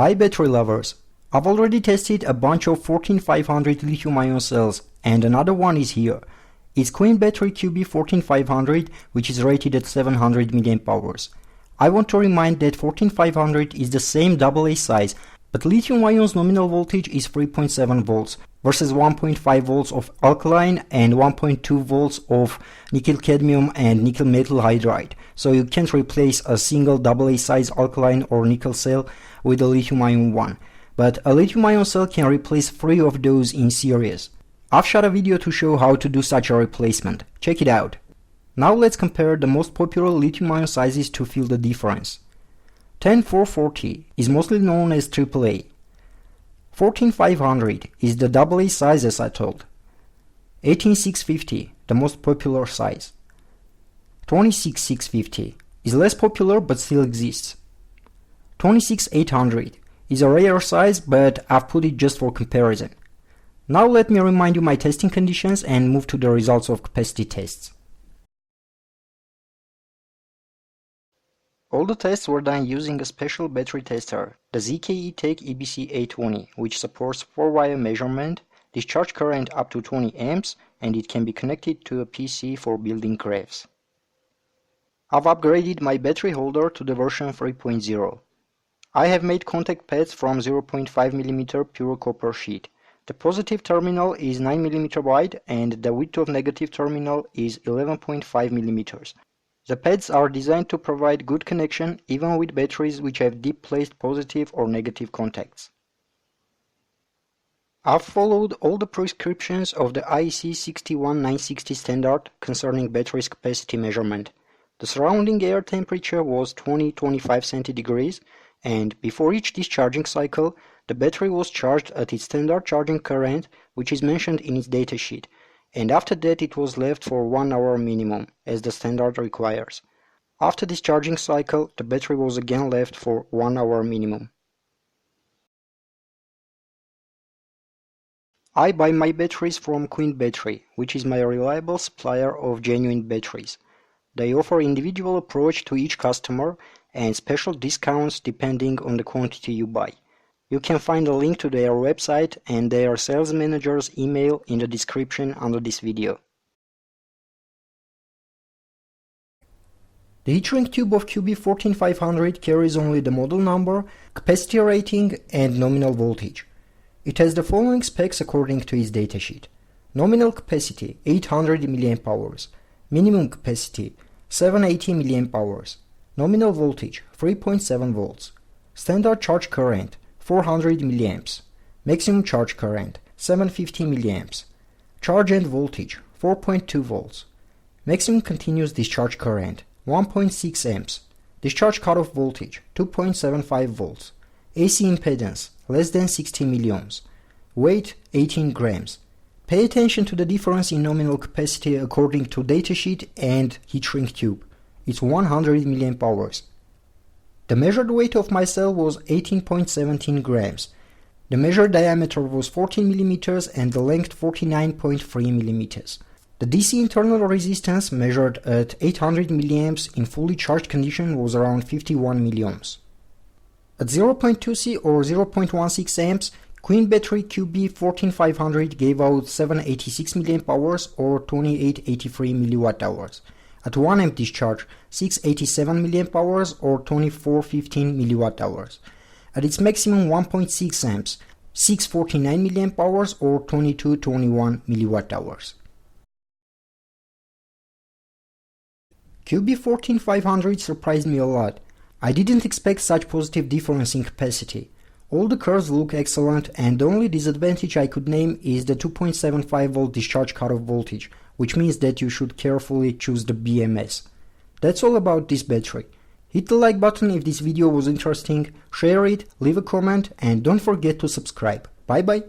Hi battery lovers! I've already tested a bunch of 14500 lithium-ion cells and another one is here. It's Queen Battery QB14500 which is rated at 700 mAh. I want to remind that 14500 is the same AA size, but lithium-ion's nominal voltage is 3.7 volts versus 1.5 volts of alkaline and 1.2 volts of nickel cadmium and nickel metal hydride. So you can't replace a single AA size alkaline or nickel cell with a lithium-ion one. But a lithium-ion cell can replace 3 of those in series. I've shot a video to show how to do such a replacement. Check it out. Now let's compare the most popular lithium-ion sizes to feel the difference. 10440 is mostly known as AAA. 14500 is the AA size as I told. 18650, the most popular size. 26650 is less popular but still exists. 26800 is a rare size, but I've put it just for comparison. Now let me remind you my testing conditions and move to the results of capacity tests. All the tests were done using a special battery tester, the ZKE-Tech EBC820, which supports 4-wire measurement, discharge current up to 20 amps, and it can be connected to a PC for building graphs. I've upgraded my battery holder to the version 3.0. I have made contact pads from 0.5 mm pure copper sheet. The positive terminal is 9 mm wide and the width of negative terminal is 11.5 mm. The pads are designed to provide good connection even with batteries which have deep placed positive or negative contacts. I've followed all the prescriptions of the IEC 61960 standard concerning battery's capacity measurement. The surrounding air temperature was 20-25 centigrades, and before each discharging cycle, the battery was charged at its standard charging current, which is mentioned in its datasheet, and after that it was left for 1 hour minimum, as the standard requires. After discharging cycle, the battery was again left for 1 hour minimum. I buy my batteries from Queen Battery, which is my reliable supplier of genuine batteries. They offer individual approach to each customer and special discounts depending on the quantity you buy. You can find a link to their website and their sales manager's email in the description under this video. The heat shrink tube of QB14500 carries only the model number, capacity rating and nominal voltage. It has the following specs according to its datasheet. Nominal capacity 800 mAh, minimum capacity 780 mAh, nominal voltage 3.7 volts, standard charge current 400 mA, maximum charge current 750 mA, charge end voltage 4.2 volts, maximum continuous discharge current 1.6 amps, discharge cutoff voltage 2.75 volts, AC impedance less than 60 milliohms, weight 18 grams. Pay attention to the difference in nominal capacity according to datasheet and heat shrink tube. It's 100 mAh. The measured weight of my cell was 18.17 grams. The measured diameter was 14 mm and the length 49.3 mm. The DC internal resistance measured at 800 mA in fully charged condition was around 51 milliohms. At 0.2C or 0.16 amps, Queen Battery QB14500 gave out 786 mAh or 2883 mWh. At 1 amp discharge, 687 mAh or 2415 mWh. At its maximum 1.6 amps, 649 mAh or 2221 mWh. QB14500 surprised me a lot. I didn't expect such positive difference in capacity. All the curves look excellent and the only disadvantage I could name is the 2.75 volt discharge cutoff voltage, which means that you should carefully choose the BMS. That's all about this battery. Hit the like button if this video was interesting, share it, leave a comment and don't forget to subscribe. Bye bye!